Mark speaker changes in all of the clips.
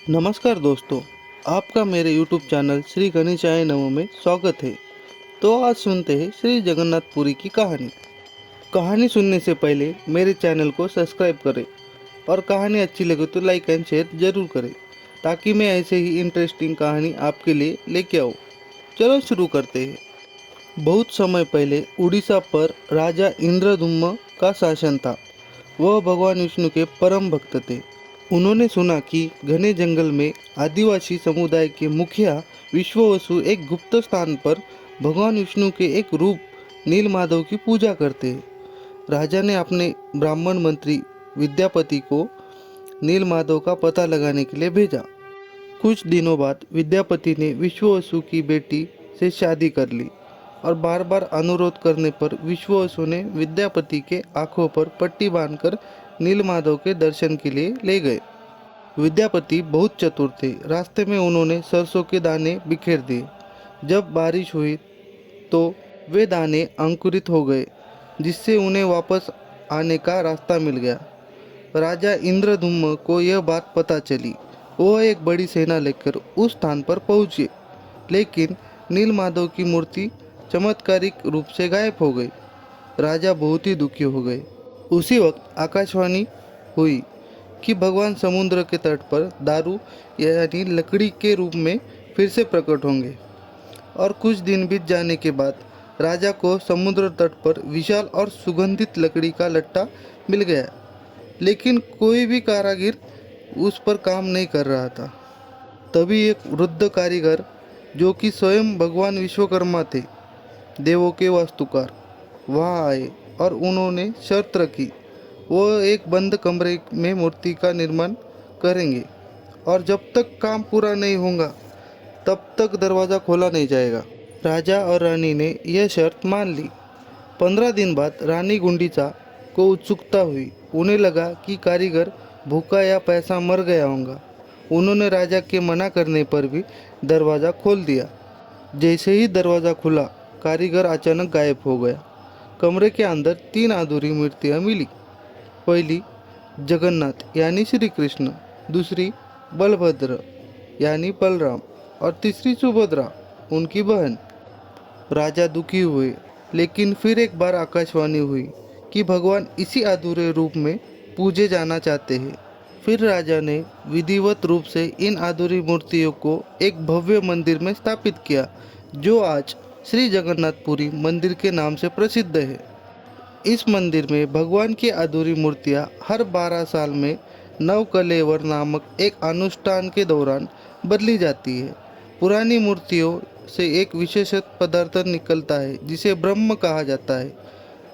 Speaker 1: नमस्कार दोस्तों, आपका मेरे YouTube चैनल श्री गणेशाय नमः में स्वागत है। तो आज सुनते हैं श्री जगन्नाथपुरी की कहानी। कहानी सुनने से पहले मेरे चैनल को सब्सक्राइब करें और कहानी अच्छी लगे तो लाइक एंड शेयर जरूर करें, ताकि मैं ऐसे ही इंटरेस्टिंग कहानी आपके लिए लेके आऊँ। चलो शुरू करते हैं। बहुत समय पहले उड़ीसा पर राजा इंद्रदुम्न का शासन था। वह भगवान विष्णु के परम भक्त थे। उन्होंने सुना कि घने जंगल में आदिवासी समुदाय के मुखिया विश्ववसु एक गुप्त स्थान पर भगवान विष्णु के एक रूप नीलमाधव की पूजा करते हैं। राजा ने अपने ब्राह्मण मंत्री विद्यापति को नीलमाधव का पता लगाने के लिए भेजा। कुछ दिनों बाद विद्यापति ने विश्ववसु की बेटी से शादी कर ली और बार बार अनुरोध करने पर विश्ववसु ने विद्यापति के आंखों पर पट्टी बांधकर नीलमाधव के दर्शन के लिए ले गए। विद्यापति बहुत चतुर थे। रास्ते में उन्होंने सरसों के दाने बिखेर दिए। जब बारिश हुई तो वे दाने अंकुरित हो गए, जिससे उन्हें वापस आने का रास्ता मिल गया। राजा इंद्रदुम्न को यह बात पता चली। वह एक बड़ी सेना लेकर उस स्थान पर पहुंचे, लेकिन नीलमाधव की मूर्ति चमत्कारिक रूप से गायब हो गई। राजा बहुत ही दुखी हो गए। उसी वक्त आकाशवाणी हुई कि भगवान समुद्र के तट पर दारू यानी लकड़ी के रूप में फिर से प्रकट होंगे। और कुछ दिन बीत जाने के बाद राजा को समुद्र तट पर विशाल और सुगंधित लकड़ी का लट्टा मिल गया, लेकिन कोई भी कारीगर उस पर काम नहीं कर रहा था। तभी एक वृद्ध कारीगर, जो कि स्वयं भगवान विश्वकर्मा थे, देवों के वास्तुकार, वहाँ आए और उन्होंने शर्त रखी। वो एक बंद कमरे में मूर्ति का निर्माण करेंगे और जब तक काम पूरा नहीं होगा तब तक दरवाज़ा खोला नहीं जाएगा। राजा और रानी ने यह शर्त मान ली। 15 दिन बाद रानी गुंडीचा को उत्सुकता हुई। उन्हें लगा कि कारीगर भूखा या पैसा मर गया होगा। उन्होंने राजा के मना करने पर भी दरवाज़ा खोल दिया। जैसे ही दरवाज़ा खुला, कारीगर अचानक गायब हो गया। कमरे के अंदर 3 अधूरी मूर्तियाँ मिली। पहली जगन्नाथ यानी श्री कृष्ण, दूसरी बलभद्र यानी बलराम और तीसरी सुभद्रा उनकी बहन। राजा दुखी हुए, लेकिन फिर एक बार आकाशवाणी हुई कि भगवान इसी अधूरे रूप में पूजे जाना चाहते हैं। फिर राजा ने विधिवत रूप से इन अधूरी मूर्तियों को एक भव्य मंदिर में स्थापित किया, जो आज श्री जगन्नाथपुरी मंदिर के नाम से प्रसिद्ध है। इस मंदिर में भगवान की अधूरी मूर्तियां हर 12 साल में नवकलेवर नामक एक अनुष्ठान के दौरान बदली जाती है। पुरानी मूर्तियों से एक विशेष पदार्थ निकलता है जिसे ब्रह्म कहा जाता है।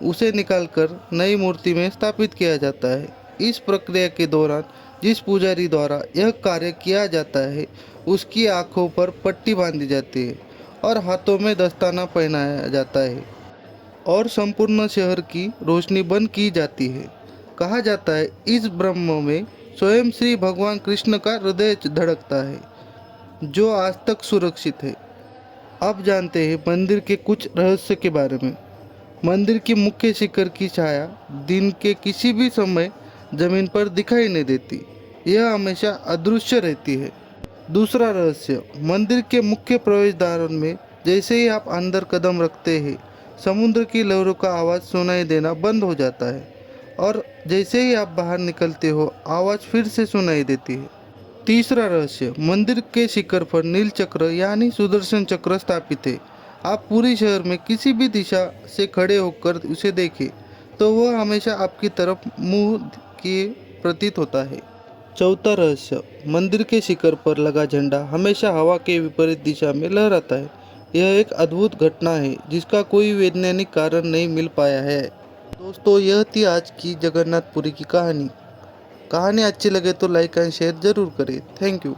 Speaker 1: उसे निकालकर नई मूर्ति में स्थापित किया जाता है। इस प्रक्रिया के दौरान जिस पुजारी द्वारा यह कार्य किया जाता है, उसकी आंखों पर पट्टी बांधी जाती है और हाथों में दस्ताना पहनाया जाता है और संपूर्ण शहर की रोशनी बंद की जाती है। कहा जाता है इस ब्रह्म में स्वयं श्री भगवान कृष्ण का हृदय धड़कता है, जो आज तक सुरक्षित है। अब जानते हैं मंदिर के कुछ रहस्य के बारे में। मंदिर की मुख्य शिखर की छाया दिन के किसी भी समय जमीन पर दिखाई नहीं देती। यह हमेशा अदृश्य रहती है। दूसरा रहस्य, मंदिर के मुख्य प्रवेश द्वार में जैसे ही आप अंदर कदम रखते हैं, समुद्र की लहरों का आवाज़ सुनाई देना बंद हो जाता है और जैसे ही आप बाहर निकलते हो, आवाज़ फिर से सुनाई देती है। तीसरा रहस्य, मंदिर के शिखर पर नील चक्र यानी सुदर्शन चक्र स्थापित है। आप पूरी शहर में किसी भी दिशा से खड़े होकर उसे देखें तो वह हमेशा आपकी तरफ मुंह किए प्रतीत होता है। चौथा रहस्य, मंदिर के शिखर पर लगा झंडा हमेशा हवा के विपरीत दिशा में लहराता है। यह एक अद्भुत घटना है जिसका कोई वैज्ञानिक कारण नहीं मिल पाया है। दोस्तों, यह थी आज की जगन्नाथपुरी की कहानी। कहानी अच्छी लगे तो लाइक एंड शेयर जरूर करें। Thank you.